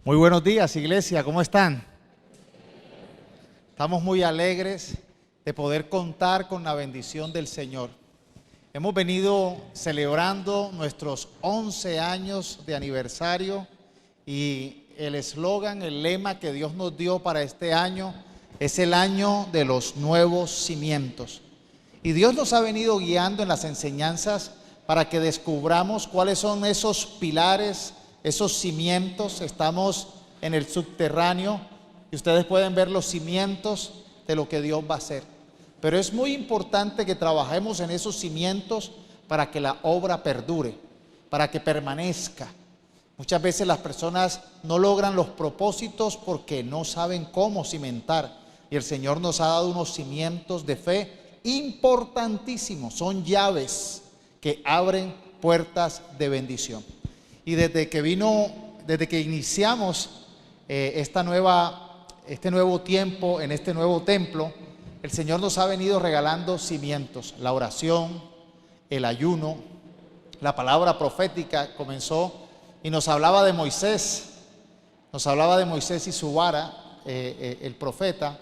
Muy buenos días, iglesia, ¿cómo están? Estamos muy alegres de poder contar con la bendición del Señor. Hemos venido celebrando nuestros 11 años de aniversario y el eslogan, el lema que Dios nos dio para este año es el año de los nuevos cimientos. Y Dios nos ha venido guiando en las enseñanzas para que descubramos cuáles son esos pilares, esos cimientos. Estamos en el subterráneo y ustedes pueden ver los cimientos de lo que Dios va a hacer. Pero es muy importante que trabajemos en esos cimientos para que la obra perdure, para que permanezca. Muchas veces las personas no logran los propósitos porque no saben cómo cimentar. Y el Señor nos ha dado unos cimientos de fe importantísimos. Son llaves que abren puertas de bendición. Y desde que iniciamos este nuevo tiempo en este nuevo templo, el Señor nos ha venido regalando cimientos. La oración, el ayuno, la palabra profética comenzó y nos hablaba de Moisés. Nos hablaba de Moisés y su vara, el profeta.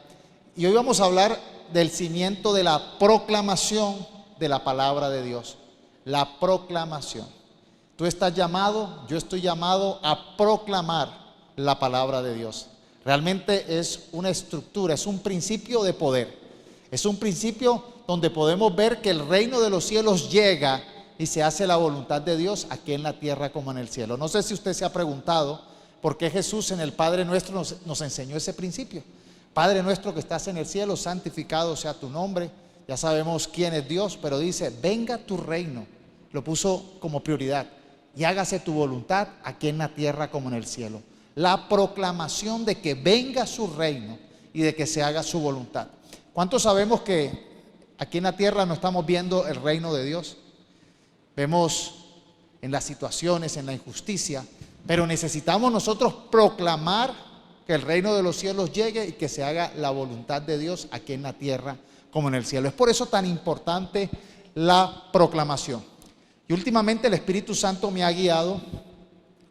Y hoy vamos a hablar del cimiento de la proclamación de la palabra de Dios. La proclamación. Tú estás llamado, yo estoy llamado a proclamar la palabra de Dios. Realmente es una estructura, es un principio de poder. Es un principio donde podemos ver que el reino de los cielos llega y se hace la voluntad de Dios aquí en la tierra como en el cielo. No sé si usted se ha preguntado por qué Jesús en el Padre Nuestro nos enseñó ese principio. Padre nuestro que estás en el cielo, santificado sea tu nombre. Ya sabemos quién es Dios, pero dice, venga tu reino. Lo puso como prioridad. Y hágase tu voluntad aquí en la tierra como en el cielo. La proclamación de que venga su reino y de que se haga su voluntad. ¿Cuántos sabemos que aquí en la tierra no estamos viendo el reino de Dios? Vemos en las situaciones, en la injusticia, pero necesitamos nosotros proclamar que el reino de los cielos llegue y que se haga la voluntad de Dios aquí en la tierra como en el cielo. Es por eso tan importante la proclamación. Y últimamente el Espíritu Santo me ha guiado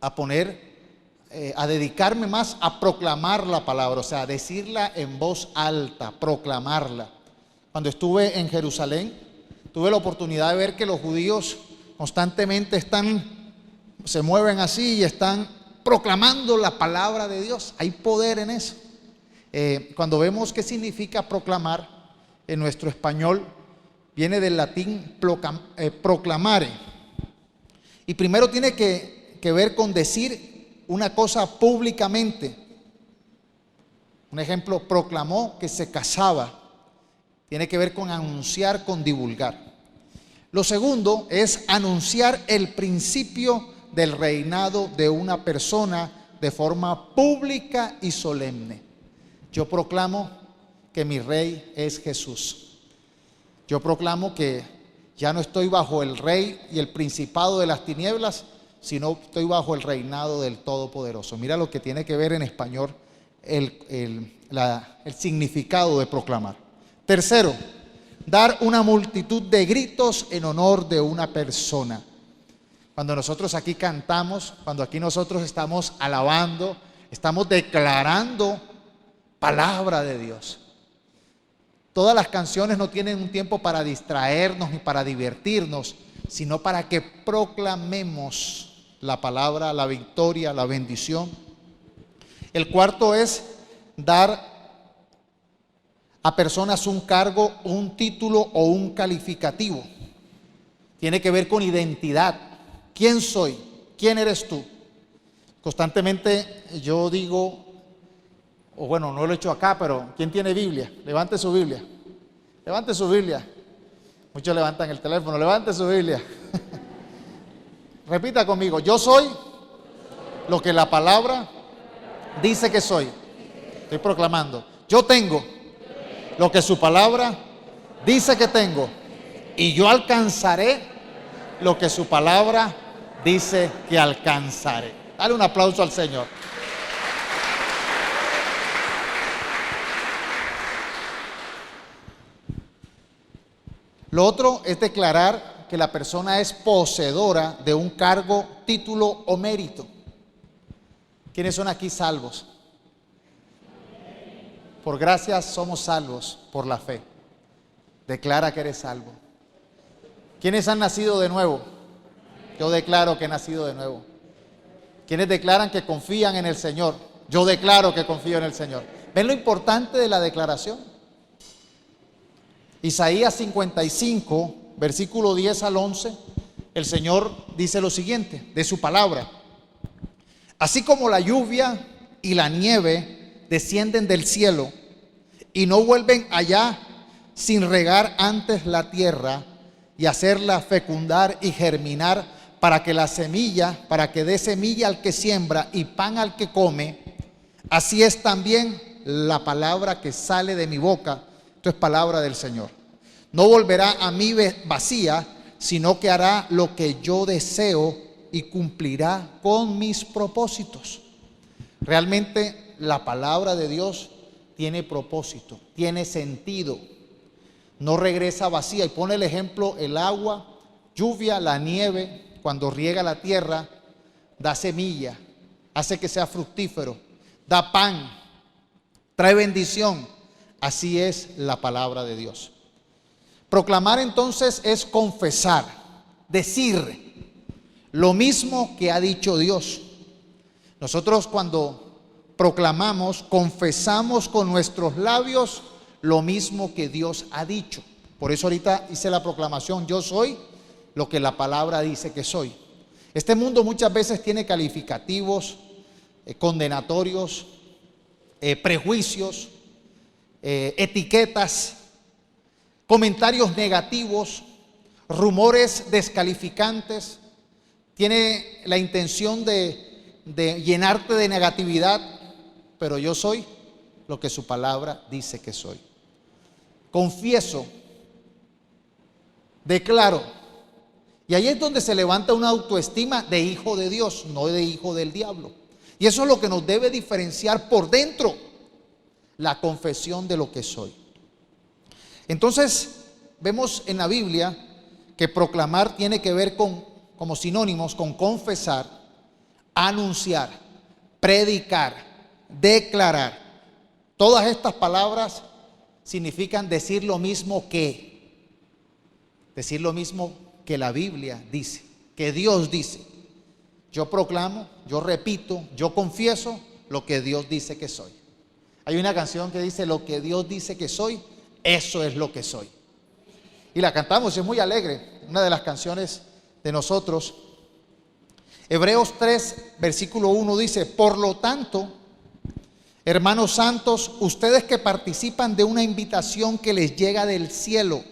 a dedicarme más a proclamar la palabra, o sea, a decirla en voz alta, proclamarla. Cuando estuve en Jerusalén, tuve la oportunidad de ver que los judíos constantemente se mueven así y están proclamando la palabra de Dios. Hay poder en eso. Cuando vemos qué significa proclamar, en nuestro español viene del latín proclamare. Y primero tiene que ver con decir una cosa públicamente. Un ejemplo, proclamó que se casaba. Tiene que ver con anunciar, con divulgar. Lo segundo es anunciar el principio del reinado de una persona de forma pública y solemne. Yo proclamo que mi rey es Jesús. Yo proclamo que ya no estoy bajo el rey y el principado de las tinieblas, sino estoy bajo el reinado del Todopoderoso. Mira lo que tiene que ver en español el significado de proclamar. Tercero, dar una multitud de gritos en honor de una persona. Cuando nosotros aquí cantamos, cuando aquí nosotros estamos alabando, estamos declarando palabra de Dios. Todas las canciones no tienen un tiempo para distraernos ni para divertirnos, sino para que proclamemos la palabra, la victoria, la bendición. El cuarto es dar a personas un cargo, un título o un calificativo. Tiene que ver con identidad. ¿Quién soy? ¿Quién eres tú? Constantemente yo digo, o bueno, no lo he hecho acá, pero ¿quién tiene Biblia? Levante su Biblia. Levante su Biblia. Muchos levantan el teléfono. Levante su Biblia. Repita conmigo. Yo soy lo que la palabra dice que soy. Estoy proclamando. Yo tengo lo que su palabra dice que tengo. Y yo alcanzaré lo que su palabra dice que alcanzaré. Dale un aplauso al Señor. Lo otro es declarar que la persona es poseedora de un cargo, título o mérito. ¿Quiénes son aquí salvos? Por gracia somos salvos por la fe. Declara que eres salvo. ¿Quiénes han nacido de nuevo? Yo declaro que he nacido de nuevo. ¿Quiénes declaran que confían en el Señor? Yo declaro que confío en el Señor. ¿Ven lo importante de la declaración? Isaías 55, versículo 10 al 11, el Señor dice lo siguiente de su palabra: así como la lluvia y la nieve descienden del cielo y no vuelven allá sin regar antes la tierra y hacerla fecundar y germinar para que dé semilla al que siembra y pan al que come, así es también la palabra que sale de mi boca. Esto es palabra del Señor. No volverá a mí vacía, sino que hará lo que yo deseo y cumplirá con mis propósitos. Realmente la palabra de Dios tiene propósito, tiene sentido. No regresa vacía. Y pone el ejemplo: el agua, lluvia, la nieve, cuando riega la tierra, da semilla, hace que sea fructífero, da pan, trae bendición. Así es la palabra de Dios. Proclamar entonces es confesar, decir lo mismo que ha dicho Dios. Nosotros cuando proclamamos, confesamos con nuestros labios lo mismo que Dios ha dicho. Por eso ahorita hice la proclamación: yo soy lo que la palabra dice que soy. Este mundo muchas veces tiene calificativos condenatorios, prejuicios, etiquetas, comentarios negativos, rumores descalificantes. Tiene la intención de llenarte de negatividad, pero yo soy lo que su palabra dice que soy. Confieso, declaro, y ahí es donde se levanta una autoestima de hijo de Dios, no de hijo del diablo. Y eso es lo que nos debe diferenciar por dentro, la confesión de lo que soy. Entonces, vemos en la Biblia que proclamar tiene que ver con, como sinónimos, con confesar, anunciar, predicar, declarar. Todas estas palabras significan decir lo mismo que la Biblia dice, que Dios dice. Yo proclamo, yo repito, yo confieso lo que Dios dice que soy. Hay una canción que dice: lo que Dios dice que soy, eso es lo que soy. Y la cantamos, es muy alegre, una de las canciones de nosotros. Hebreos 3, versículo 1 dice: por lo tanto, hermanos santos, ustedes que participan de una invitación que les llega del cielo,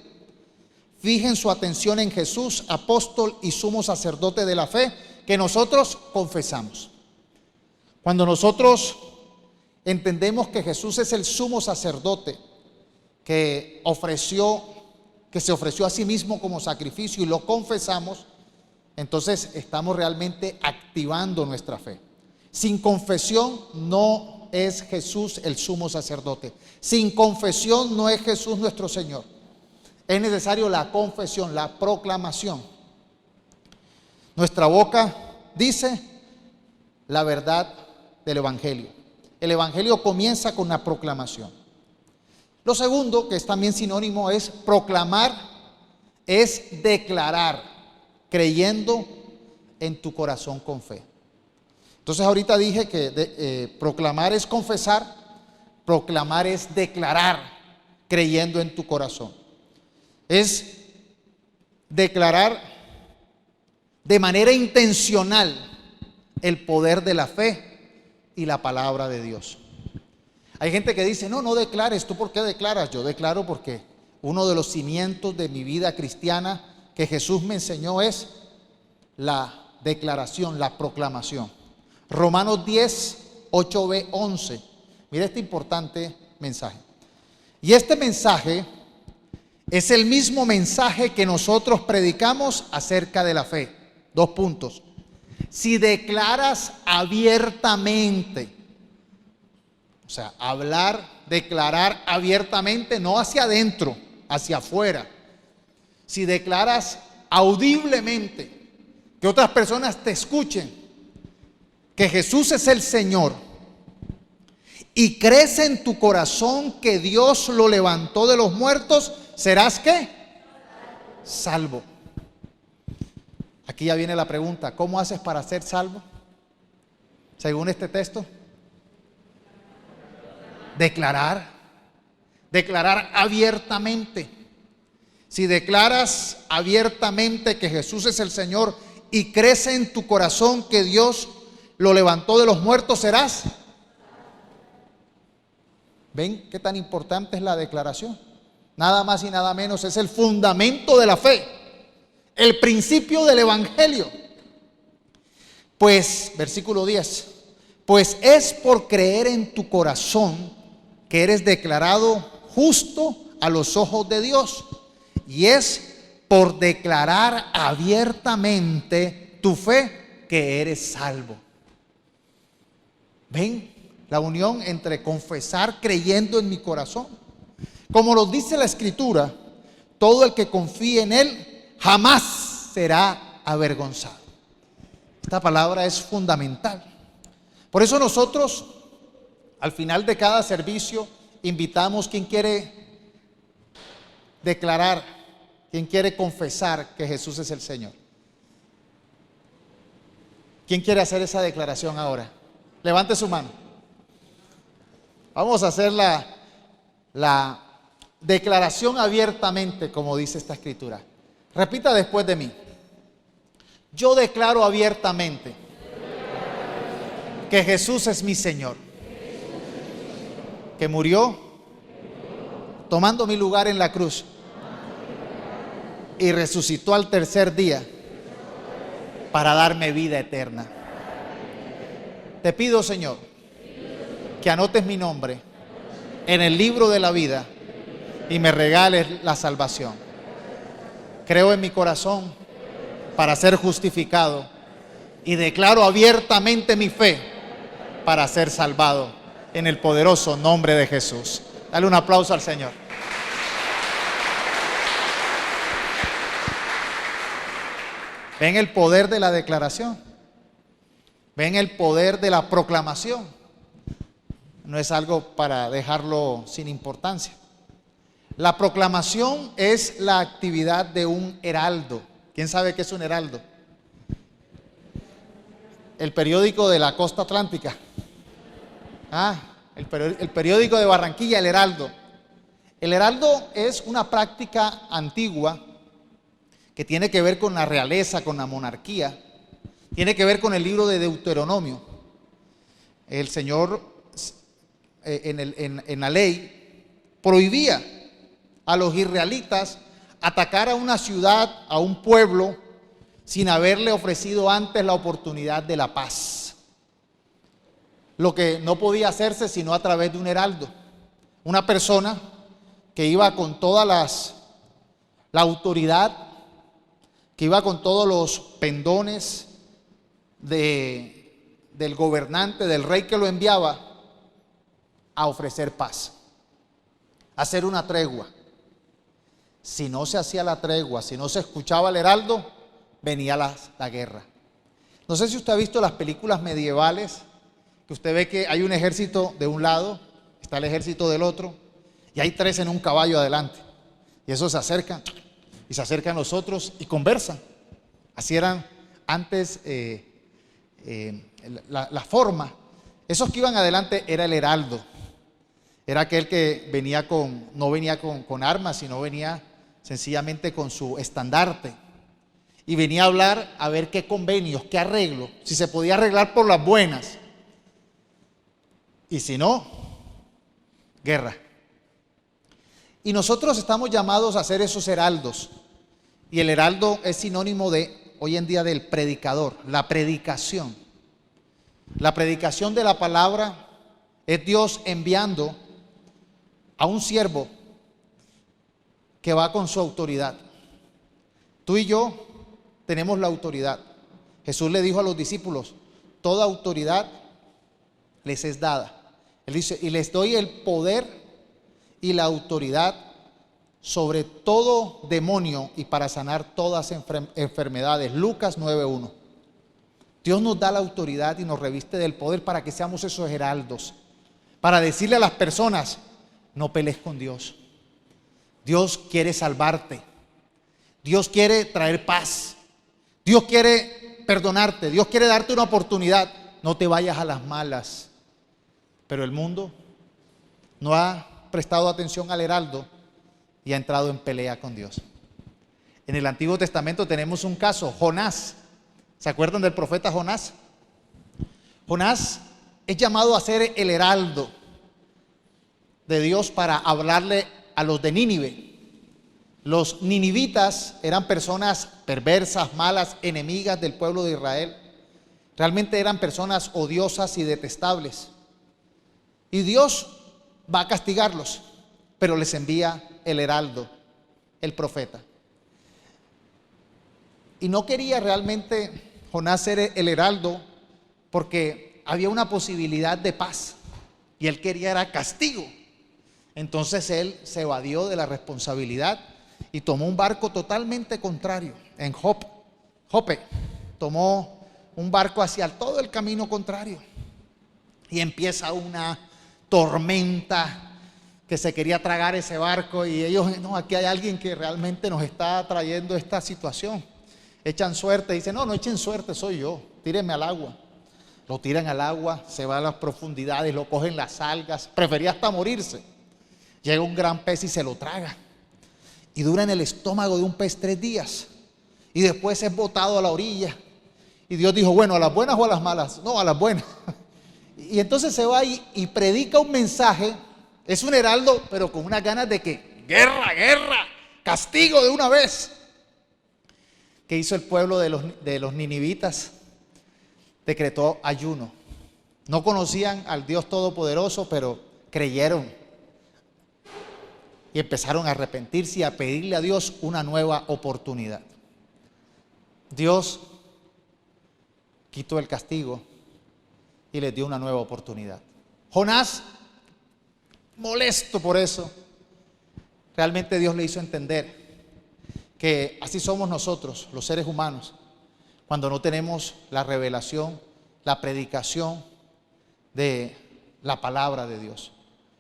fijen su atención en Jesús, apóstol y sumo sacerdote de la fe, que nosotros confesamos. Cuando nosotros entendemos que Jesús es el sumo sacerdote que se ofreció a sí mismo como sacrificio, y lo confesamos, entonces estamos realmente activando nuestra fe. Sin confesión no es Jesús el sumo sacerdote. Sin confesión no es Jesús nuestro Señor. Es necesario la confesión, la proclamación. Nuestra boca dice la verdad del Evangelio. El Evangelio comienza con la proclamación. Lo segundo, que es también sinónimo, es proclamar, es declarar, creyendo en tu corazón con fe. Entonces ahorita dije que proclamar es confesar, proclamar es declarar, creyendo en tu corazón. Es declarar de manera intencional el poder de la fe y la palabra de Dios. Hay gente que dice: no declares. ¿Tú por qué declaras? Yo declaro porque uno de los cimientos de mi vida cristiana que Jesús me enseñó es la declaración, la proclamación. Romanos 10, 8b, 11. Mira este importante mensaje. Y este mensaje es el mismo mensaje que nosotros predicamos acerca de la fe. 2 puntos. Si declaras abiertamente, o sea, hablar, declarar abiertamente, no hacia adentro, hacia afuera. Si declaras audiblemente, que otras personas te escuchen, que Jesús es el Señor y crees en tu corazón que Dios lo levantó de los muertos, serás ¿qué? Salvo. Aquí ya viene la pregunta, ¿cómo haces para ser salvo? Según este texto, declarar abiertamente. Si declaras abiertamente que Jesús es el Señor y crees en tu corazón que Dios lo levantó de los muertos, serás. ¿Ven qué tan importante es la declaración? Nada más y nada menos, es el fundamento de la fe, el principio del evangelio. Pues, versículo 10, pues es por creer en tu corazón que eres declarado justo a los ojos de Dios, y es por declarar abiertamente tu fe que eres salvo. ¿Ven la unión entre confesar creyendo en mi corazón? Como nos dice la Escritura, todo el que confíe en Él jamás será avergonzado. Esta palabra es fundamental. Por eso nosotros, al final de cada servicio, invitamos quien quiere declarar, quien quiere confesar que Jesús es el Señor. ¿Quién quiere hacer esa declaración ahora? Levante su mano. Vamos a hacer la declaración abiertamente, como dice esta escritura. Repita después de mí. Yo declaro abiertamente que Jesús es mi Señor, que murió tomando mi lugar en la cruz y resucitó al tercer día para darme vida eterna. Te pido, Señor, que anotes mi nombre en el libro de la vida y me regales la salvación. Creo en mi corazón para ser justificado y declaro abiertamente mi fe para ser salvado en el poderoso nombre de Jesús. Dale un aplauso al Señor. ¿Ven el poder de la declaración? ¿Ven el poder de la proclamación? No es algo para dejarlo sin importancia. La proclamación es la actividad de un heraldo. ¿Quién sabe qué es un heraldo? El periódico de la costa atlántica. El periódico de Barranquilla, el Heraldo. El heraldo es una práctica antigua que tiene que ver con la realeza, con la monarquía. Tiene que ver con el libro de Deuteronomio. El Señor en la ley prohibía a los israelitas atacar a una ciudad, a un pueblo, sin haberle ofrecido antes la oportunidad de la paz. Lo que no podía hacerse sino a través de un heraldo, una persona que iba con toda la autoridad, que iba con todos los pendones del gobernante, del rey que lo enviaba a ofrecer paz, a hacer una tregua. Si no se hacía la tregua, si no se escuchaba el heraldo, venía la guerra. No sé si usted ha visto las películas medievales, que usted ve que hay un ejército de un lado, está el ejército del otro, y hay tres en un caballo adelante. Y esos se acercan, y se acercan los otros y conversan. Así eran antes la forma. Esos que iban adelante era el heraldo. Era aquel que no venía con armas, sino venía sencillamente con su estandarte. Y venía a hablar a ver qué convenios, qué arreglo, si se podía arreglar por las buenas. Y si no, guerra. Y nosotros estamos llamados a ser esos heraldos. Y el heraldo es sinónimo hoy en día del predicador, la predicación. La predicación de la palabra es Dios enviando a un siervo que va con su autoridad. Tú y yo tenemos la autoridad. Jesús le dijo a los discípulos, toda autoridad les es dada. Él dice, y les doy el poder y la autoridad sobre todo demonio y para sanar todas enfermedades. Lucas 9:1. Dios nos da la autoridad y nos reviste del poder para que seamos esos heraldos, para decirle a las personas: no pelees con Dios. Dios quiere salvarte. Dios quiere traer paz. Dios quiere perdonarte. Dios quiere darte una oportunidad. No te vayas a las malas. Pero el mundo no ha prestado atención al heraldo y ha entrado en pelea con Dios. En el Antiguo Testamento tenemos un caso, Jonás. ¿Se acuerdan del profeta Jonás? Jonás es llamado a ser el heraldo de Dios para hablarle a los de Nínive. Los ninivitas eran personas perversas, malas, enemigas del pueblo de Israel. Realmente eran personas odiosas y detestables. Y Dios va a castigarlos, pero les envía el heraldo, el profeta. Y no quería realmente Jonás ser el heraldo porque había una posibilidad de paz y él quería era castigo. Entonces él se evadió de la responsabilidad y tomó un barco totalmente contrario en Jope. Tomó un barco hacia todo el camino contrario y empieza una tormenta que se quería tragar ese barco, y ellos: no, aquí hay alguien que realmente nos está trayendo esta situación. Echan suerte, dicen: no echen suerte, soy yo, tírenme al agua. Lo tiran al agua, se va a las profundidades, lo cogen las algas, prefería hasta morirse. Llega un gran pez y se lo traga, y dura en el estómago de un pez 3 días, y después es botado a la orilla. Y Dios dijo: bueno, ¿a las buenas o a las malas? No, a las buenas. Y entonces se va y predica un mensaje. Es un heraldo, pero con unas ganas de que guerra, castigo de una vez. ¿Qué hizo el pueblo de los ninivitas? Decretó ayuno. No conocían al Dios Todopoderoso, pero creyeron y empezaron a arrepentirse y a pedirle a Dios una nueva oportunidad. Dios quitó el castigo y les dio una nueva oportunidad. Jonás, molesto por eso, realmente Dios le hizo entender que así somos nosotros, los seres humanos, cuando no tenemos la revelación, la predicación de la palabra de Dios.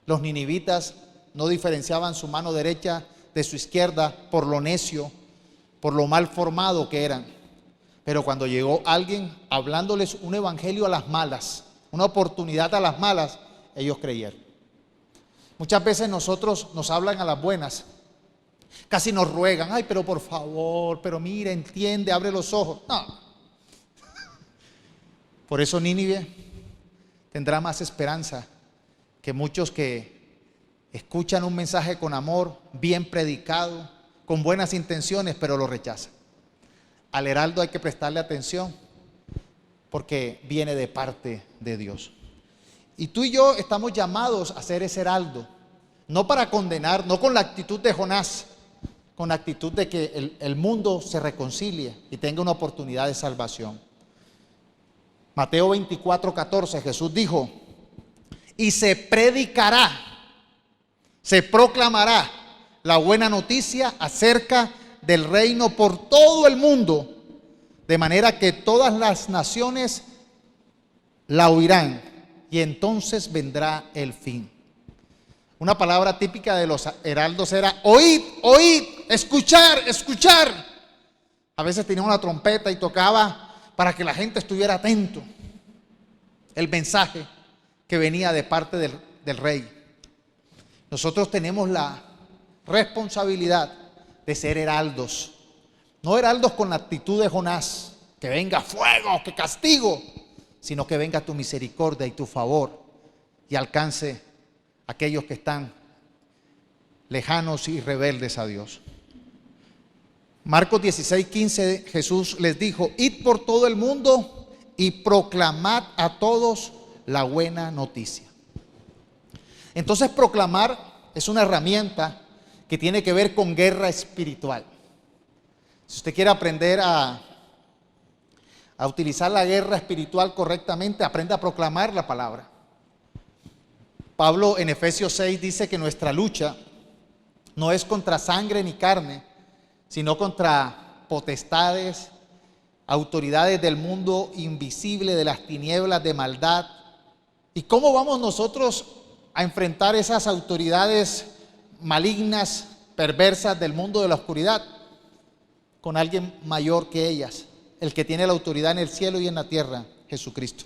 Los ninivitas no diferenciaban su mano derecha de su izquierda por lo necio, por lo mal formado que eran. Pero cuando llegó alguien hablándoles un evangelio a las malas, una oportunidad a las malas, ellos creyeron. Muchas veces nosotros nos hablan a las buenas, casi nos ruegan: ay, pero por favor, pero mira, entiende, abre los ojos. No. Por eso Nínive tendrá más esperanza que muchos que escuchan un mensaje con amor, bien predicado, con buenas intenciones, pero lo rechazan. Al heraldo hay que prestarle atención porque viene de parte de Dios. Y tú y yo estamos llamados a ser ese heraldo, no para condenar, no con la actitud de Jonás, con la actitud de que el mundo se reconcilie y tenga una oportunidad de salvación. Mateo 24:14, Jesús dijo: y se predicará, se proclamará la buena noticia acerca del reino por todo el mundo, de manera que todas las naciones la oirán, y entonces vendrá el fin. Una palabra típica de los heraldos era: oíd, oíd, escuchar, escuchar. A veces tenía una trompeta y tocaba para que la gente estuviera atento. El mensaje que venía de parte del rey. Nosotros tenemos la responsabilidad de ser heraldos. No heraldos con la actitud de Jonás, que venga fuego, que castigo, sino que venga tu misericordia y tu favor y alcance a aquellos que están lejanos y rebeldes a Dios. Marcos 16:15, Jesús les dijo: id por todo el mundo y proclamad a todos la buena noticia. Entonces, proclamar es una herramienta que tiene que ver con guerra espiritual. Si usted quiere aprender a utilizar la guerra espiritual correctamente, aprenda a proclamar la palabra. Pablo en Efesios 6 dice que nuestra lucha no es contra sangre ni carne, sino contra potestades, autoridades del mundo invisible, de las tinieblas, de maldad. ¿Y cómo vamos nosotros a enfrentar esas autoridades malignas, perversas del mundo de la oscuridad? Con alguien mayor que ellas, el que tiene la autoridad en el cielo y en la tierra, Jesucristo.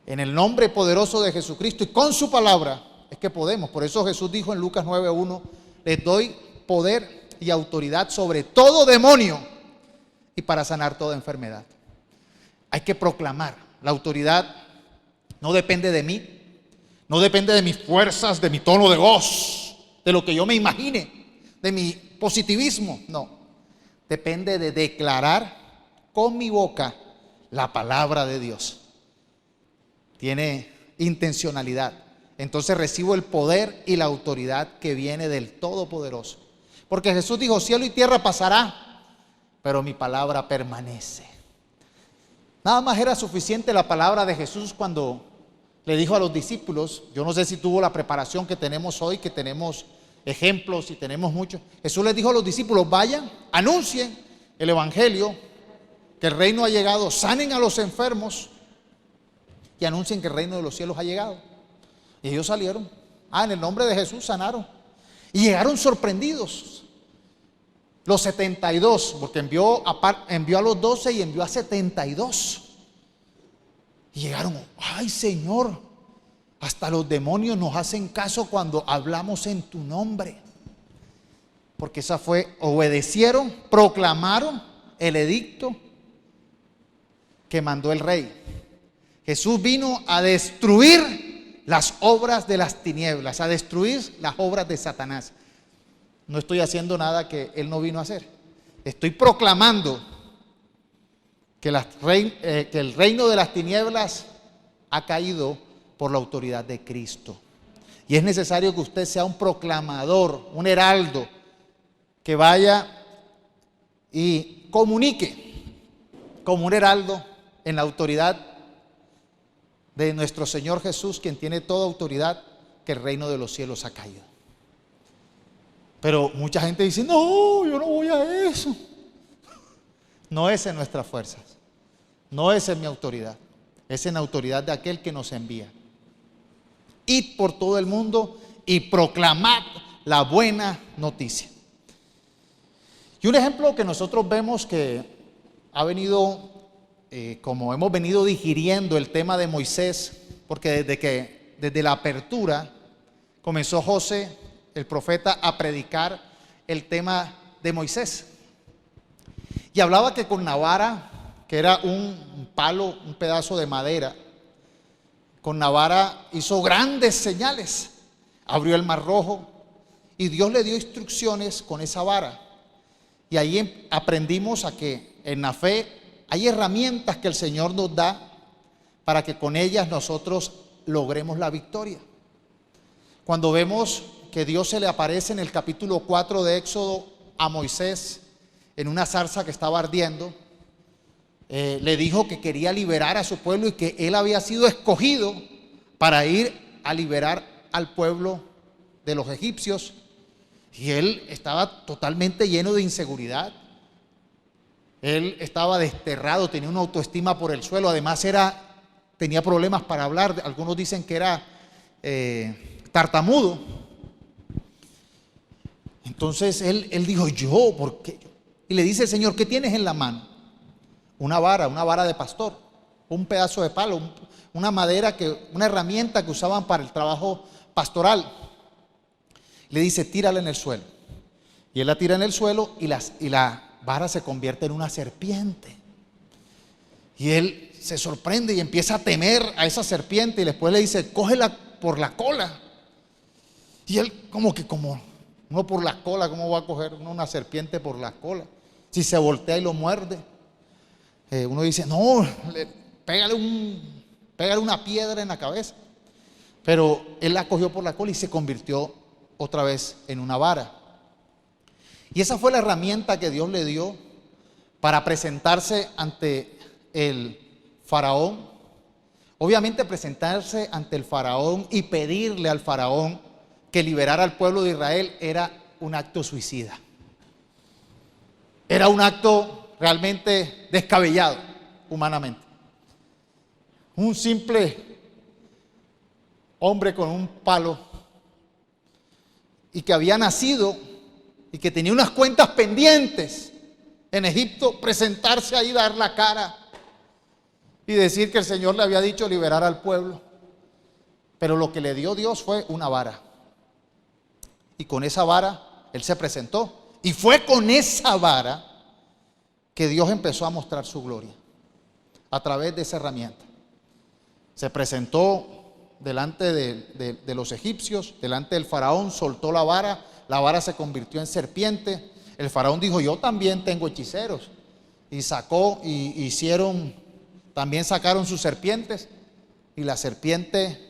En el nombre poderoso de Jesucristo y con su palabra es que podemos. Por eso Jesús dijo en Lucas 9:1, les doy poder y autoridad sobre todo demonio y para sanar toda enfermedad. Hay que proclamar. La autoridad no depende de mí, no depende de mis fuerzas, de mi tono de voz, de lo que yo me imagine, de mi positivismo. No, depende de declarar con mi boca la palabra de Dios. Tiene intencionalidad. Entonces recibo el poder y la autoridad que viene del Todopoderoso. Porque Jesús dijo, cielo y tierra pasará, pero mi palabra permanece. Nada más era suficiente la palabra de Jesús cuando le dijo a los discípulos, yo no sé si tuvo la preparación que tenemos hoy, que tenemos ejemplos y tenemos muchos. Jesús les dijo a los discípulos, vayan, anuncien el evangelio, que el reino ha llegado, sanen a los enfermos y anuncien que el reino de los cielos ha llegado. Y ellos salieron, en el nombre de Jesús sanaron y llegaron sorprendidos. Los 72, porque envió a los 12 y envió a 72. Y llegaron, ay Señor, hasta los demonios nos hacen caso cuando hablamos en tu nombre. Porque esa fue, obedecieron, proclamaron el edicto que mandó el rey. Jesús vino a destruir las obras de las tinieblas, a destruir las obras de Satanás. No estoy haciendo nada que Él no vino a hacer. Estoy proclamando que el reino de las tinieblas ha caído por la autoridad de Cristo. Y es necesario que usted sea un proclamador, un heraldo, que vaya y comunique como un heraldo en la autoridad de nuestro Señor Jesús, quien tiene toda autoridad, que el reino de los cielos ha caído. Pero mucha gente dice, no, yo no voy a eso. No es en nuestras fuerzas, no es en mi autoridad, es en la autoridad de aquel que nos envía. Id por todo el mundo y proclamad la buena noticia. Y un ejemplo que nosotros vemos que ha venido, como hemos venido digiriendo el tema de Moisés, porque desde la apertura comenzó José, el profeta, a predicar el tema de Moisés. Y hablaba que con la vara, que era un palo, un pedazo de madera, con la vara hizo grandes señales, abrió el mar rojo y Dios le dio instrucciones con esa vara. Y ahí aprendimos a que en la fe hay herramientas que el Señor nos da para que con ellas nosotros logremos la victoria. Cuando vemos que Dios se le aparece en el capítulo 4 de Éxodo a Moisés en una zarza que estaba ardiendo, le dijo que quería liberar a su pueblo y que él había sido escogido para ir a liberar al pueblo de los egipcios. Y él estaba totalmente lleno de inseguridad. Él estaba desterrado, tenía una autoestima por el suelo. Además tenía problemas para hablar. Algunos dicen que era tartamudo. Entonces él dijo, ¿yo? ¿Por qué? Y le dice el Señor, ¿qué tienes en la mano? Una vara de pastor, un pedazo de palo, una herramienta que usaban para el trabajo pastoral. Le dice, tírala en el suelo. Y él la tira en el suelo y la vara se convierte en una serpiente. Y él se sorprende y empieza a temer a esa serpiente y después le dice, cógela por la cola. Y él no por la cola, ¿cómo va a coger una serpiente por la cola? Si se voltea y lo muerde. Uno dice, no, pégale una piedra en la cabeza. Pero él la cogió por la cola y se convirtió otra vez en una vara. Y esa fue la herramienta que Dios le dio para presentarse ante el faraón. Obviamente presentarse ante el faraón y pedirle al faraón que liberara al pueblo de Israel era un acto suicida. Era un acto realmente descabellado humanamente. Un simple hombre con un palo y que había nacido y que tenía unas cuentas pendientes en Egipto, presentarse ahí, dar la cara y decir que el Señor le había dicho liberar al pueblo. Pero lo que le dio Dios fue una vara. Y con esa vara él se presentó. Y fue con esa vara que Dios empezó a mostrar su gloria. A través de esa herramienta. Se presentó delante de los egipcios, delante del faraón, soltó la vara se convirtió en serpiente. El faraón dijo: yo también tengo hechiceros. Y también sacaron sus serpientes. Y la serpiente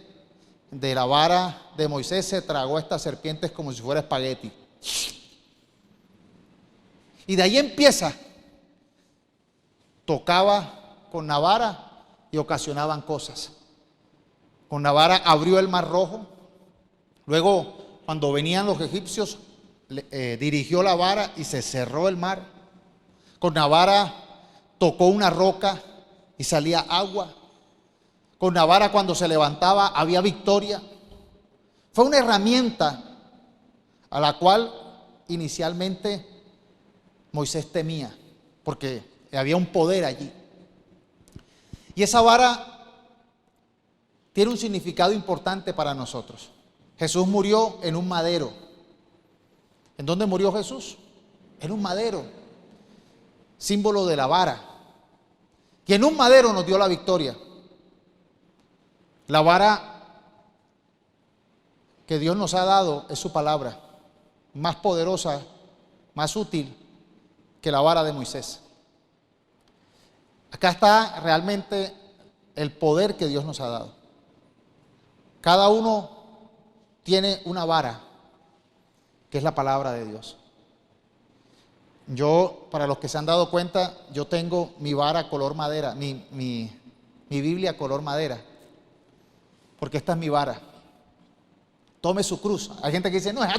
de la vara de Moisés se tragó a estas serpientes como si fuera espagueti. Y de ahí empieza. Tocaba con la vara y ocasionaban cosas. Con la vara abrió el mar rojo. Luego, cuando venían los egipcios, dirigió la vara y se cerró el mar. Con la vara tocó una roca y salía agua. Con la vara, cuando se levantaba, había victoria. Fue una herramienta a la cual inicialmente Moisés temía, porque había un poder allí. Y esa vara tiene un significado importante para nosotros. Jesús murió en un madero. ¿En dónde murió Jesús? En un madero, símbolo de la vara. Y en un madero nos dio la victoria. La vara que Dios nos ha dado es su palabra, más poderosa, más útil que la vara de Moisés. Acá está realmente el poder que Dios nos ha dado. Cada uno tiene una vara, que es la palabra de Dios. Yo, para los que se han dado cuenta, yo tengo mi vara color madera, mi Biblia color madera, porque esta es mi vara. Tome su cruz. Hay gente que dice: no, es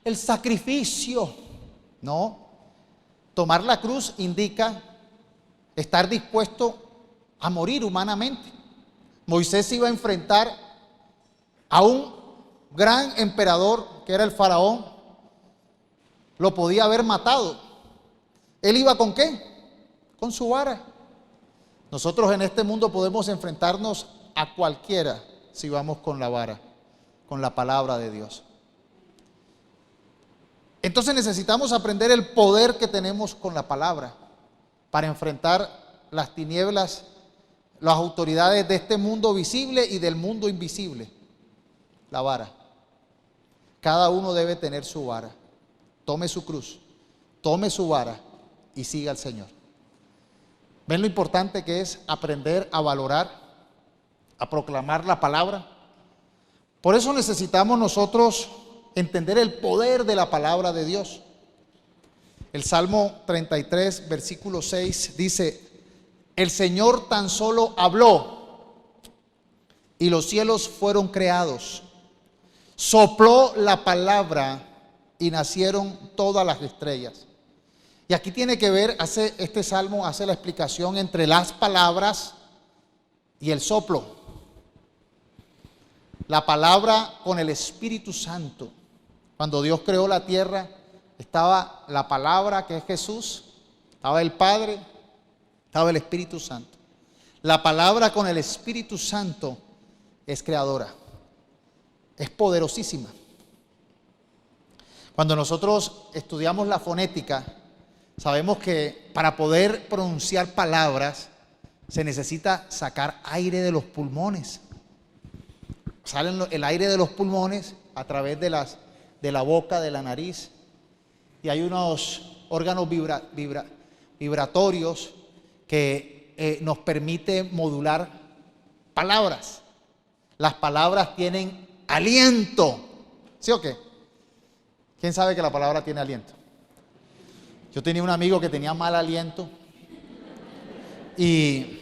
el sacrificio. No, tomar la cruz indica estar dispuesto a morir humanamente. Moisés se iba a enfrentar a un gran emperador que era el faraón. Lo podía haber matado. ¿Él iba con qué? Con su vara. Nosotros en este mundo podemos enfrentarnos a cualquiera si vamos con la vara, con la palabra de Dios. Entonces necesitamos aprender el poder que tenemos con la palabra para enfrentar las tinieblas, las autoridades de este mundo visible y del mundo invisible. La vara. Cada uno debe tener su vara. Tome su cruz, tome su vara y siga al Señor. ¿Ven lo importante que es aprender a valorar, a proclamar la palabra? Por eso necesitamos nosotros entender el poder de la palabra de Dios. El Salmo 33, versículo 6 dice: el Señor tan solo habló y los cielos fueron creados. Sopló la palabra y nacieron todas las estrellas. Y aquí tiene que ver, este salmo hace la explicación entre las palabras y el soplo. La palabra con el Espíritu Santo. Cuando Dios creó la tierra, estaba la palabra, que es Jesús, estaba el Padre, estaba el Espíritu Santo. La palabra con el Espíritu Santo es creadora, es poderosísima. Cuando nosotros estudiamos la fonética, sabemos que para poder pronunciar palabras se necesita sacar aire de los pulmones. Sale el aire de los pulmones a través de la boca, de la nariz, y hay unos órganos vibratorios que nos permite modular palabras. Las palabras tienen aliento. ¿Sí o qué? ¿Quién sabe que la palabra tiene aliento? Yo tenía un amigo que tenía mal aliento. ¿Y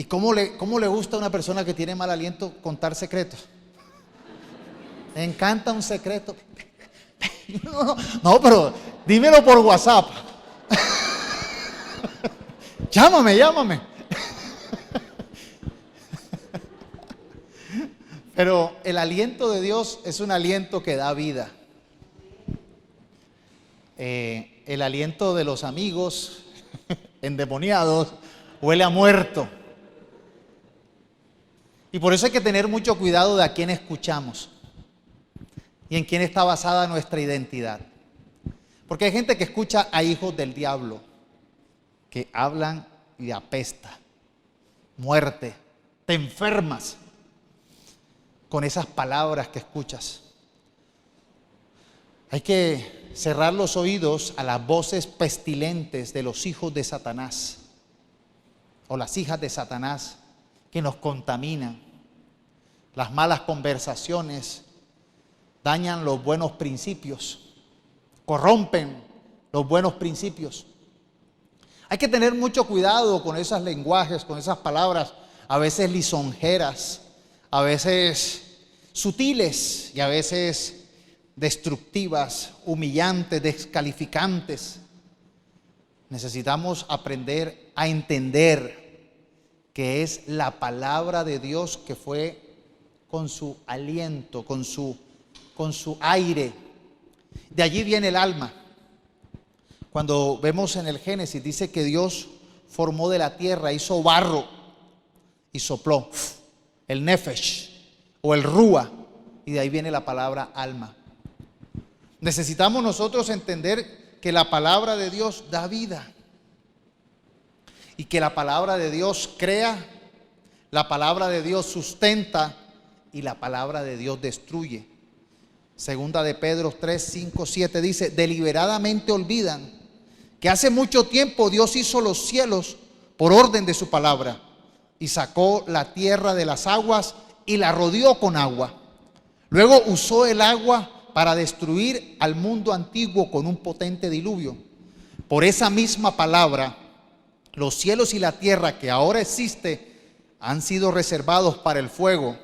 cómo le gusta a una persona que tiene mal aliento contar secretos? Me encanta un secreto. No, pero dímelo por WhatsApp. Llámame, llámame. Pero el aliento de Dios es un aliento que da vida. El aliento de los amigos endemoniados huele a muerto. Y por eso hay que tener mucho cuidado de a quién escuchamos y en quién está basada nuestra identidad. Porque hay gente que escucha a hijos del diablo, que hablan y apesta, muerte, te enfermas con esas palabras que escuchas. Hay que cerrar los oídos a las voces pestilentes de los hijos de Satanás o las hijas de Satanás que nos contaminan. Las malas conversaciones dañan los buenos principios, corrompen los buenos principios. Hay que tener mucho cuidado con esos lenguajes, con esas palabras, a veces lisonjeras, a veces sutiles y a veces destructivas, humillantes, descalificantes. Necesitamos aprender a entender que es la palabra de Dios que fue con su aliento, con su aire. De allí viene el alma. Cuando vemos en el Génesis, dice que Dios formó de la tierra, hizo barro y sopló el nefesh o el rúa, y de ahí viene la palabra alma. Necesitamos nosotros entender que la palabra de Dios da vida y que la palabra de Dios crea, la palabra de Dios sustenta y la palabra de Dios destruye. Segunda de Pedro 3, 5, 7 dice: deliberadamente olvidan que hace mucho tiempo Dios hizo los cielos por orden de su palabra y sacó la tierra de las aguas y la rodeó con agua. Luego usó el agua para destruir al mundo antiguo con un potente diluvio. Por esa misma palabra, los cielos y la tierra que ahora existe han sido reservados para el fuego.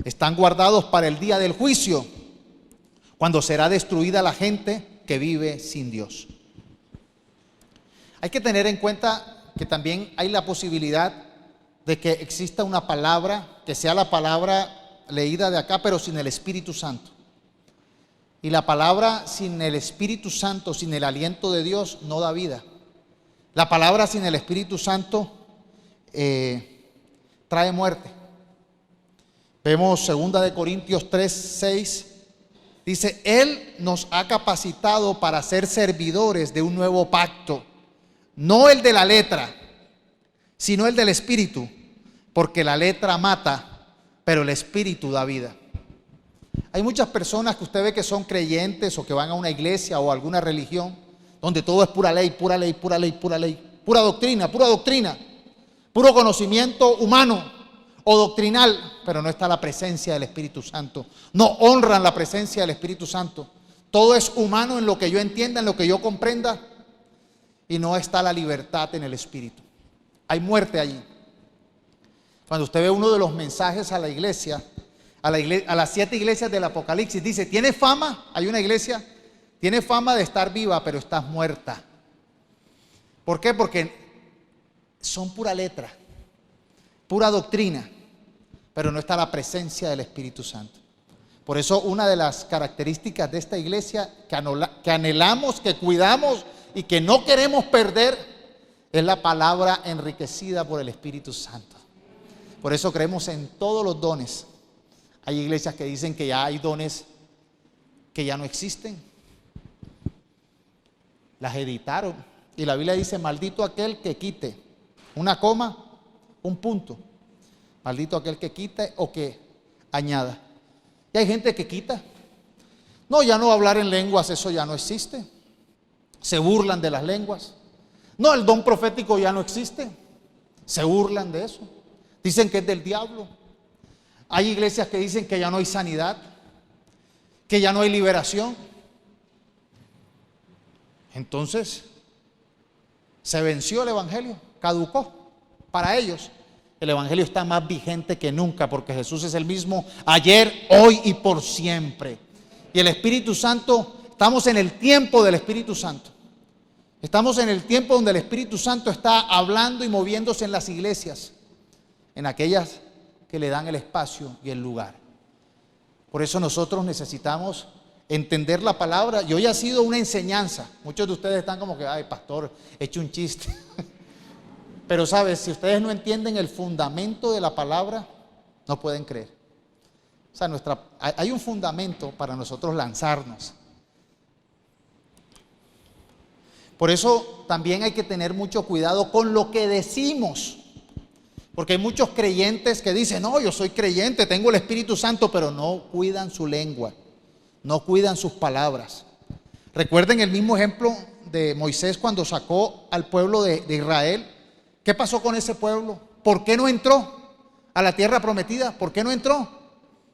Están guardados para el día del juicio, cuando será destruida la gente que vive sin Dios. Hay que tener en cuenta que también hay la posibilidad de que exista una palabra, que sea la palabra leída de acá, pero sin el Espíritu Santo. Y la palabra sin el Espíritu Santo, sin el aliento de Dios, no da vida. La palabra sin el Espíritu Santo trae muerte. Vemos 2 de Corintios 3, 6. Dice: Él nos ha capacitado para ser servidores de un nuevo pacto, no el de la letra, sino el del Espíritu, porque la letra mata, pero el Espíritu da vida. Hay muchas personas que usted ve que son creyentes o que van a una iglesia o a alguna religión donde todo es pura ley, pura ley, pura ley, pura ley, pura doctrina, puro conocimiento humano o doctrinal, pero no está la presencia del Espíritu Santo. No honran la presencia del Espíritu Santo. Todo es humano en lo que yo entienda, en lo que yo comprenda, y no está la libertad en el Espíritu. Hay muerte allí. Cuando usted ve uno de los mensajes a la iglesia, a las 7 iglesias del Apocalipsis, dice: tiene fama, hay una iglesia, tiene fama de estar viva, pero estás muerta. ¿Por qué? Porque son pura letra, pura doctrina, pero no está la presencia del Espíritu Santo. Por eso una de las características de esta iglesia que anhelamos, que cuidamos y que no queremos perder es la palabra enriquecida por el Espíritu Santo. Por eso creemos en todos los dones. Hay iglesias que dicen que ya hay dones que ya no existen. Las editaron. Y la Biblia dice: maldito aquel que quite una coma, un punto. Maldito aquel que quite o que añada. Y hay gente que quita. No, ya no hablar en lenguas, eso ya no existe. Se burlan de las lenguas. No, el don profético ya no existe. Se burlan de eso. Dicen que es del diablo. Hay iglesias que dicen que ya no hay sanidad, que ya no hay liberación. Entonces, se venció el evangelio, caducó. Para ellos, el evangelio está más vigente que nunca, porque Jesús es el mismo ayer, hoy y por siempre. Y el Espíritu Santo, estamos en el tiempo del Espíritu Santo. Estamos en el tiempo donde el Espíritu Santo está hablando y moviéndose en las iglesias, en aquellas que le dan el espacio y el lugar. Por eso nosotros necesitamos entender la palabra. Y hoy ha sido una enseñanza. Muchos de ustedes están como que, ay, pastor, eche un chiste. Pero sabes, si ustedes no entienden el fundamento de la palabra, no pueden creer. O sea, hay un fundamento para nosotros lanzarnos. Por eso también hay que tener mucho cuidado con lo que decimos. Porque hay muchos creyentes que dicen, no, yo soy creyente, tengo el Espíritu Santo, pero no cuidan su lengua, no cuidan sus palabras. Recuerden el mismo ejemplo de Moisés cuando sacó al pueblo de Israel. ¿Qué pasó con ese pueblo? ¿Por qué no entró a la tierra prometida? ¿Por qué no entró?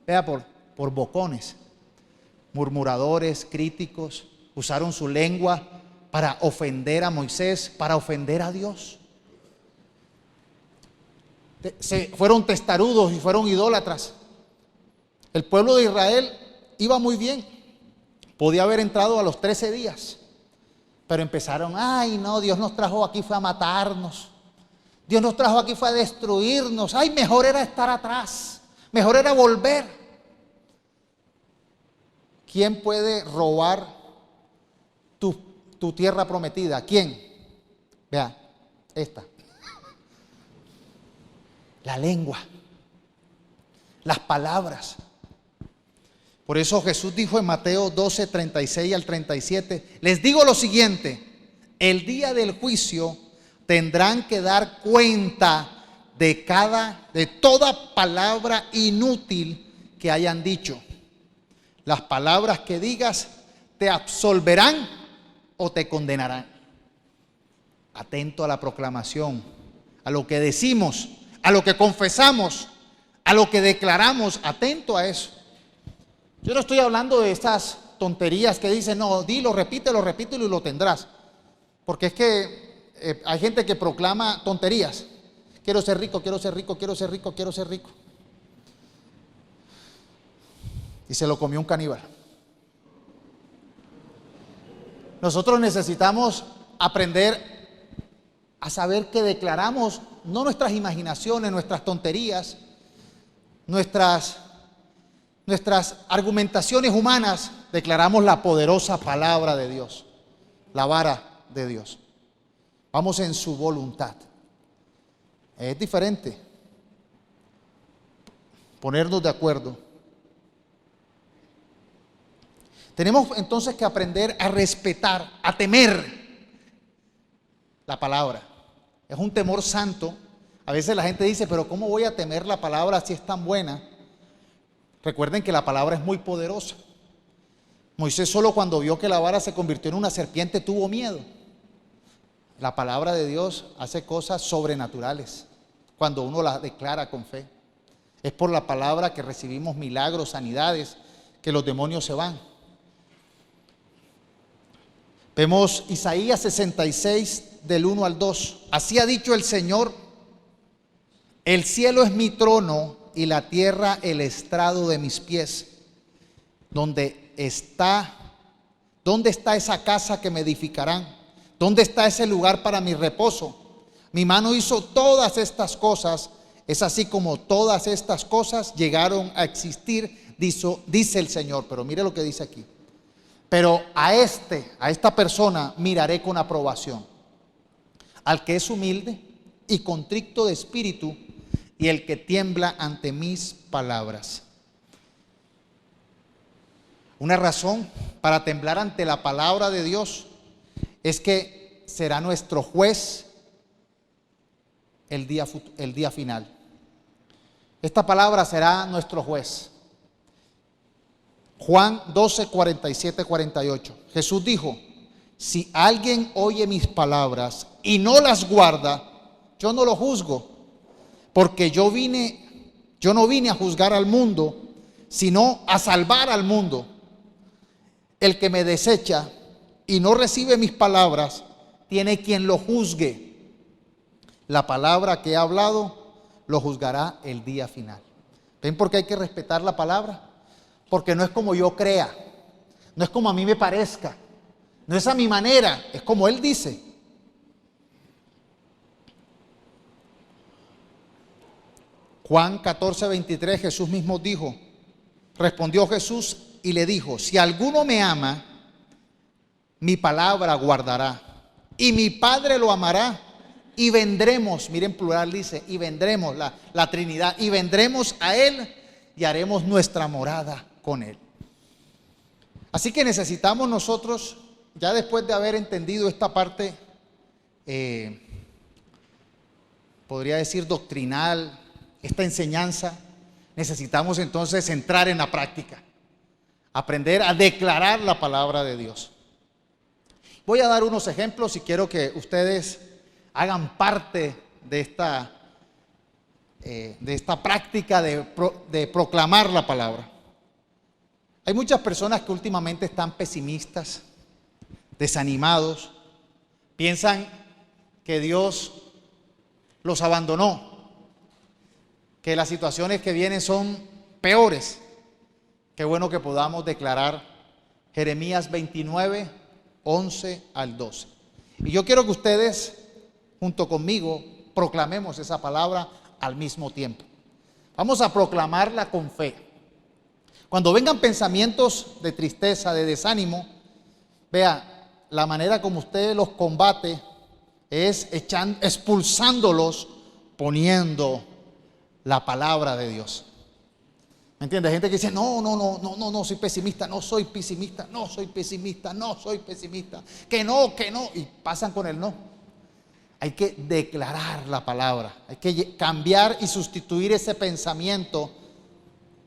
Vea, por bocones, murmuradores, críticos, usaron su lengua para ofender a Moisés, para ofender a Dios. Fueron testarudos y fueron idólatras. El pueblo de Israel iba muy bien, podía haber entrado a los 13 días, pero empezaron, ay no, Dios nos trajo aquí fue a matarnos, Dios nos trajo aquí fue a destruirnos, ay mejor era estar atrás, mejor era volver. ¿Quién puede robar tu tierra prometida? ¿Quién? Vea, esta. La lengua, las palabras. Por eso Jesús dijo en Mateo 12, 36 al 37, les digo lo siguiente, el día del juicio tendrán que dar cuenta de toda palabra inútil que hayan dicho. Las palabras que digas te absolverán o te condenarán. Atento a la proclamación, a lo que decimos, a lo que confesamos, a lo que declaramos, atento a eso. Yo no estoy hablando de estas tonterías que dicen, no, dilo, repítelo y lo tendrás. Porque es que hay gente que proclama tonterías. Quiero ser rico, quiero ser rico, quiero ser rico, quiero ser rico. Y se lo comió un caníbal. Nosotros necesitamos aprender a saber que declaramos no nuestras imaginaciones, nuestras tonterías, nuestras argumentaciones humanas, declaramos la poderosa palabra de Dios, la vara de Dios. Vamos en su voluntad. Es diferente ponernos de acuerdo. Tenemos entonces que aprender a respetar, a temer la palabra. Es un temor santo. A veces la gente dice, pero ¿cómo voy a temer la palabra si es tan buena? Recuerden que la palabra es muy poderosa. Moisés solo cuando vio que la vara se convirtió en una serpiente tuvo miedo. La palabra de Dios hace cosas sobrenaturales cuando uno la declara con fe. Es por la palabra que recibimos milagros, sanidades, que los demonios se van. Vemos Isaías 66 del 1 al 2. Así ha dicho el Señor, el cielo es mi trono y la tierra el estrado de mis pies. ¿Dónde está esa casa que me edificarán? ¿Dónde está ese lugar para mi reposo? Mi mano hizo todas estas cosas. Es así como todas estas cosas llegaron a existir, dice el Señor. Pero mire lo que dice aquí. Pero a esta persona miraré con aprobación. Al que es humilde y contrito de espíritu y el que tiembla ante mis palabras. Una razón para temblar ante la palabra de Dios es que será nuestro juez el día final. Esta palabra será nuestro juez. Juan 12, 47, 48. Jesús dijo, si alguien oye mis palabras y no las guarda, yo no lo juzgo, porque yo no vine a juzgar al mundo, sino a salvar al mundo. El que me desecha y no recibe mis palabras, tiene quien lo juzgue. La palabra que he hablado lo juzgará el día final. ¿Ven por qué hay que respetar la palabra? Porque no es como yo crea, no es como a mí me parezca, No es a mi manera, es como Él dice. Juan 14:23, Jesús mismo dijo, respondió Jesús y le dijo, si alguno me ama, mi palabra guardará, y mi Padre lo amará, y vendremos, miren plural dice, y vendremos, la Trinidad, y vendremos a Él y haremos nuestra morada con Él. Así que necesitamos nosotros, ya después de haber entendido esta parte, podría decir doctrinal, esta enseñanza, necesitamos entonces entrar en la práctica, aprender a declarar la palabra de Dios. Voy a dar unos ejemplos y quiero que ustedes hagan parte de esta práctica de proclamar la palabra. Hay muchas personas que últimamente están pesimistas, desanimados, piensan que Dios los abandonó, que las situaciones que vienen son peores. Qué bueno que podamos declarar Jeremías 29, 11 al 12. Y yo quiero que ustedes, junto conmigo, proclamemos esa palabra al mismo tiempo. Vamos a proclamarla con fe. Cuando vengan pensamientos de tristeza, de desánimo, vea, la manera como usted los combate es expulsándolos, poniendo la palabra de Dios. ¿Me entiendes? Hay gente que dice, no, soy pesimista, no soy pesimista, no soy pesimista, no soy pesimista, que no, y pasan con el no. Hay que declarar la palabra, hay que cambiar y sustituir ese pensamiento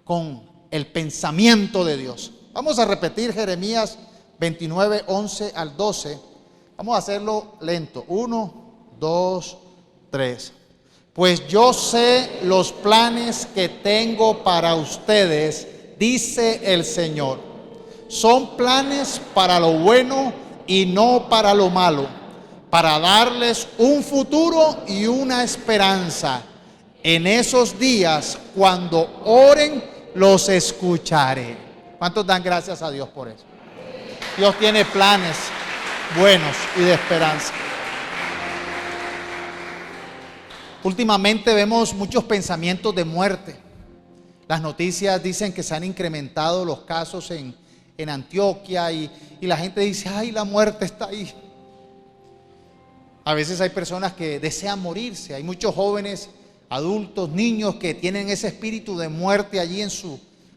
con el pensamiento de Dios. Vamos a repetir Jeremías 29, 11 al 12. Vamos a hacerlo lento. 1, 2, 3. Pues yo sé los planes que tengo para ustedes, dice el Señor. Son planes para lo bueno y no para lo malo, para darles un futuro y una esperanza. En esos días, cuando oren, los escucharé. ¿Cuántos dan gracias a Dios por eso? Dios tiene planes buenos y de esperanza. Últimamente vemos muchos pensamientos de muerte. Las noticias dicen que se han incrementado los casos en Antioquia y la gente dice, ay, la muerte está ahí. A veces hay personas que desean morirse. Hay muchos jóvenes, adultos, niños que tienen ese espíritu de muerte allí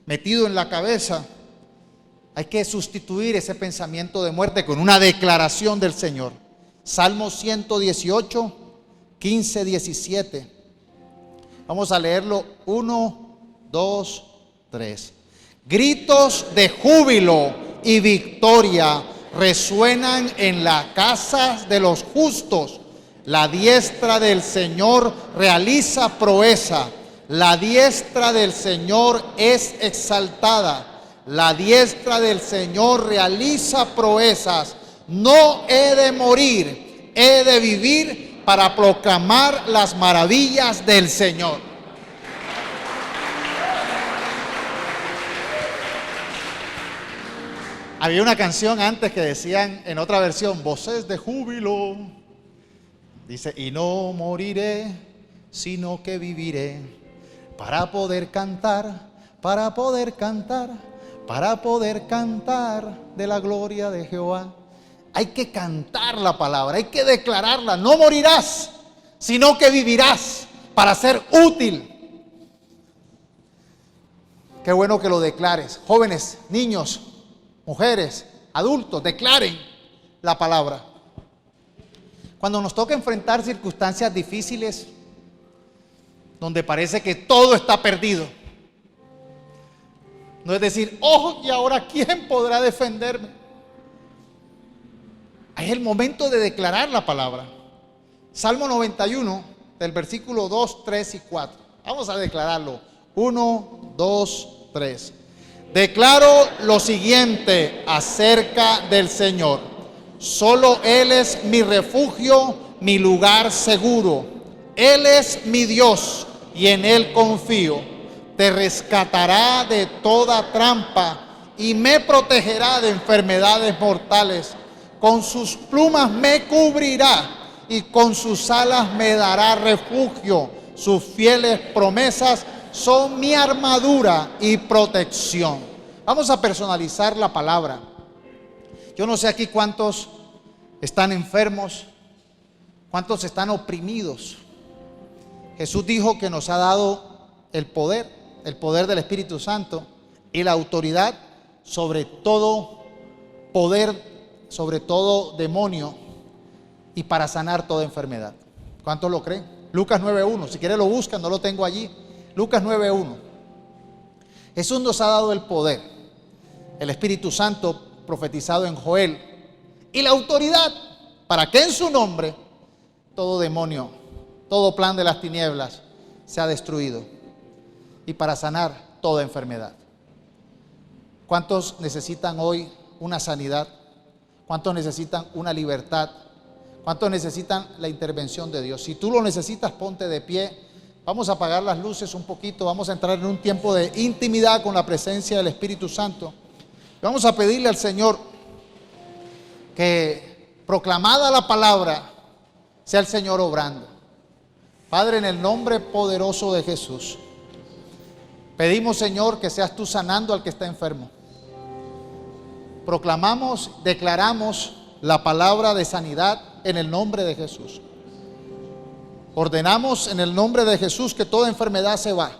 metido en la cabeza. Hay que sustituir ese pensamiento de muerte con una declaración del Señor. Salmo 118, 15, 17. Vamos a leerlo. 1, 2, 3. Gritos de júbilo y victoria resuenan en la casa de los justos. La diestra del Señor realiza proeza. La diestra del Señor es exaltada. La diestra del Señor realiza proezas. No he de morir, he de vivir para proclamar las maravillas del Señor. Había una canción antes que decían en otra versión, voces de júbilo. Dice, y no moriré, sino que viviré para poder cantar, para poder cantar, para poder cantar de la gloria de Jehová. Hay que cantar la palabra, hay que declararla. No morirás, sino que vivirás para ser útil. Qué bueno que lo declares. Jóvenes, niños, mujeres, adultos, declaren la palabra. Cuando nos toca enfrentar circunstancias difíciles, donde parece que todo está perdido, no es decir, oh, ¿y ahora quién podrá defenderme? Es el momento de declarar la palabra. Salmo 91, del versículo 2, 3 y 4. Vamos a declararlo. 1, 2, 3. Declaro lo siguiente acerca del Señor. Solo Él es mi refugio, mi lugar seguro. Él es mi Dios y en Él confío. Te rescatará de toda trampa y me protegerá de enfermedades mortales. Con sus plumas me cubrirá y con sus alas me dará refugio. Sus fieles promesas son mi armadura y protección. Vamos a personalizar la palabra. Yo no sé aquí cuántos están enfermos, cuántos están oprimidos. Jesús dijo que nos ha dado el poder del Espíritu Santo y la autoridad sobre todo poder, sobre todo demonio, y para sanar toda enfermedad. ¿Cuántos lo creen? Lucas 9:1, si quieren lo buscan, no lo tengo allí. Lucas 9:1. Jesús nos ha dado el poder, el Espíritu Santo profetizado en Joel, y la autoridad para que en su nombre todo demonio, todo plan de las tinieblas sea destruido, y para sanar toda enfermedad. ¿Cuántos necesitan hoy una sanidad? ¿Cuántos necesitan una libertad? ¿Cuántos necesitan la intervención de Dios? Si tú lo necesitas, ponte de pie. Vamos a apagar las luces un poquito. Vamos a entrar en un tiempo de intimidad con la presencia del Espíritu Santo. Vamos a pedirle al Señor que, proclamada la palabra, sea el Señor obrando. Padre, en el nombre poderoso de Jesús, pedimos, Señor, que seas tú sanando al que está enfermo. Proclamamos, declaramos la palabra de sanidad en el nombre de Jesús. Ordenamos en el nombre de Jesús que toda enfermedad se va.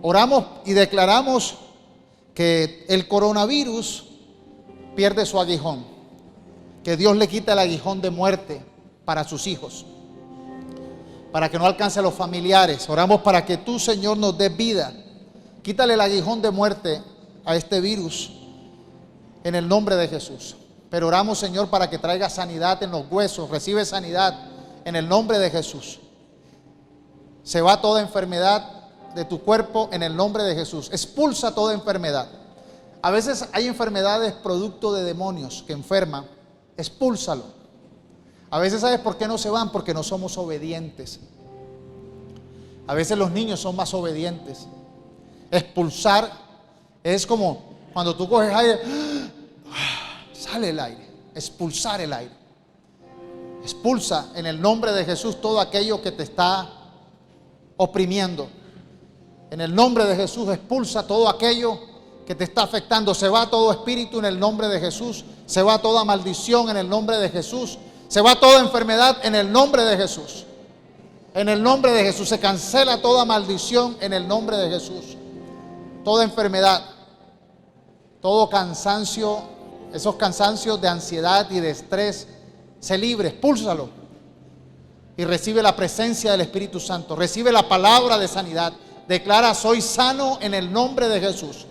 Oramos y declaramos que el coronavirus pierde su aguijón, que Dios le quita el aguijón de muerte para sus hijos, para que no alcance a los familiares. Oramos para que tú, Señor, nos des vida. Quítale el aguijón de muerte a este virus en el nombre de Jesús. Pero oramos, Señor, para que traiga sanidad en los huesos. Recibe sanidad en el nombre de Jesús. Se va toda enfermedad de tu cuerpo en el nombre de Jesús. Expulsa toda enfermedad. A veces hay enfermedades producto de demonios que enferman. Expúlsalo. A veces, ¿sabes por qué no se van? Porque no somos obedientes. A veces los niños son más obedientes. Expulsar es como cuando tú coges aire, sale el aire. Expulsar el aire. Expulsa en el nombre de Jesús todo aquello que te está oprimiendo. En el nombre de Jesús expulsa todo aquello que te está afectando. Se va todo espíritu en el nombre de Jesús. Se va toda maldición en el nombre de Jesús. Se va toda enfermedad en el nombre de Jesús. En el nombre de Jesús se cancela toda maldición en el nombre de Jesús. Toda enfermedad, todo cansancio, esos cansancios de ansiedad y de estrés, se libre, expúlsalo y recibe la presencia del Espíritu Santo. Recibe la palabra de sanidad. Declara: soy sano en el nombre de Jesús.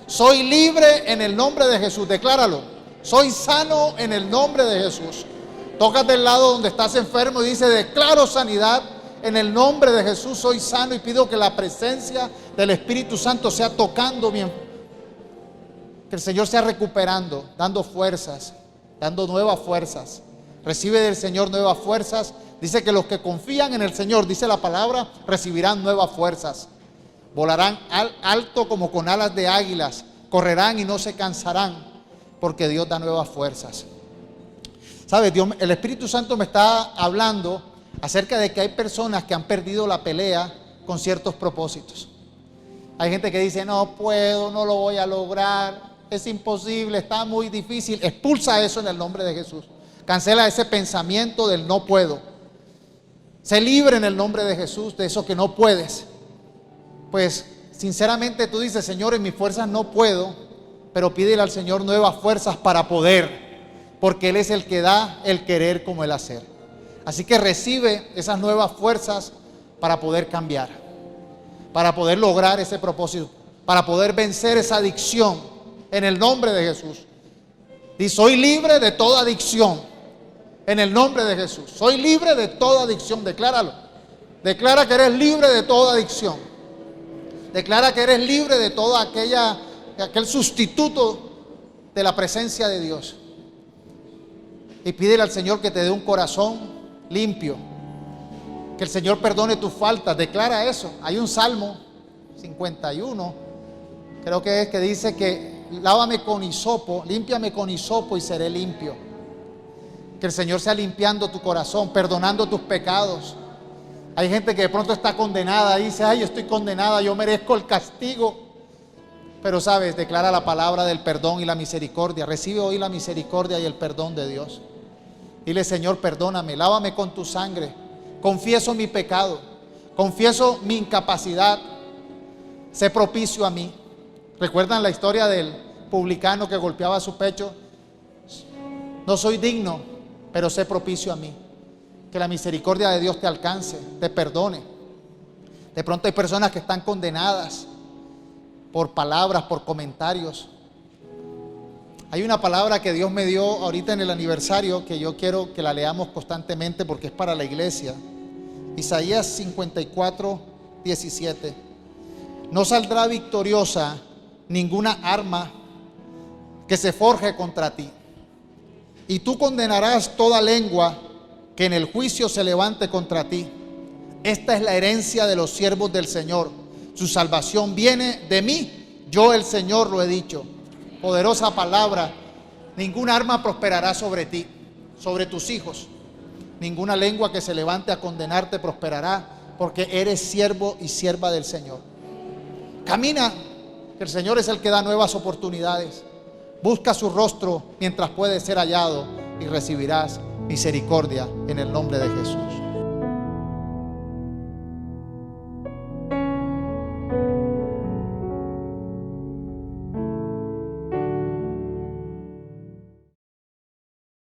Soy libre en el nombre de Jesús. Decláralo: soy sano en el nombre de Jesús. Tócate el lado donde estás enfermo y dice: declaro sanidad en el nombre de Jesús. Soy sano, y pido que la presencia del Espíritu Santo sea tocando bien. Que el Señor sea recuperando, dando fuerzas, dando nuevas fuerzas. Recibe del Señor nuevas fuerzas. Dice que los que confían en el Señor, dice la palabra, recibirán nuevas fuerzas. Volarán alto como con alas de águilas. Correrán y no se cansarán, porque Dios da nuevas fuerzas. ¿Sabes? Dios, el Espíritu Santo me está hablando acerca de que hay personas que han perdido la pelea con ciertos propósitos. Hay gente que dice: no puedo, no lo voy a lograr, es imposible, está muy difícil. Expulsa eso en el nombre de Jesús. Cancela ese pensamiento del no puedo. Sé libre en el nombre de Jesús de eso que no puedes. Pues sinceramente tú dices: Señor, en mis fuerzas no puedo, pero pídele al Señor nuevas fuerzas para poder, porque Él es el que da el querer como el hacer. Así que recibe esas nuevas fuerzas para poder cambiar, para poder lograr ese propósito, para poder vencer esa adicción en el nombre de Jesús. Y soy libre de toda adicción en el nombre de Jesús. Soy libre de toda adicción. Decláralo. Declara que eres libre de toda adicción. Declara que eres libre de todo aquel sustituto de la presencia de Dios. Y pídele al Señor que te dé un corazón limpio. Que el Señor perdone tus faltas. Declara eso. Hay un Salmo 51, creo que es, que dice que lávame con hisopo, límpiame con hisopo y seré limpio. Que el Señor sea limpiando tu corazón, perdonando tus pecados. Hay gente que de pronto está condenada y dice: ay, yo estoy condenada, yo merezco el castigo. Pero sabes, declara la palabra del perdón y la misericordia. Recibe hoy la misericordia y el perdón de Dios. Dile: Señor, perdóname, lávame con tu sangre. Confieso mi pecado, confieso mi incapacidad. Sé propicio a mí. ¿Recuerdan la historia del publicano que golpeaba su pecho? No soy digno, pero sé propicio a mí. Que la misericordia de Dios te alcance, te perdone. De pronto hay personas que están condenadas por palabras, por comentarios. Hay una palabra que Dios me dio ahorita en el aniversario que yo quiero que la leamos constantemente porque es para la iglesia. Isaías 54, 17. No saldrá victoriosa ninguna arma que se forje contra ti, y tú condenarás toda lengua que en el juicio se levante contra ti. Esta es la herencia de los siervos del Señor. Su salvación viene de mí. Yo, el Señor, lo he dicho. Poderosa palabra. Ninguna arma prosperará sobre ti, sobre tus hijos. Ninguna lengua que se levante a condenarte prosperará, porque eres siervo y sierva del Señor. Camina, que el Señor es el que da nuevas oportunidades. Busca su rostro mientras puede ser hallado y recibirás misericordia en el nombre de Jesús.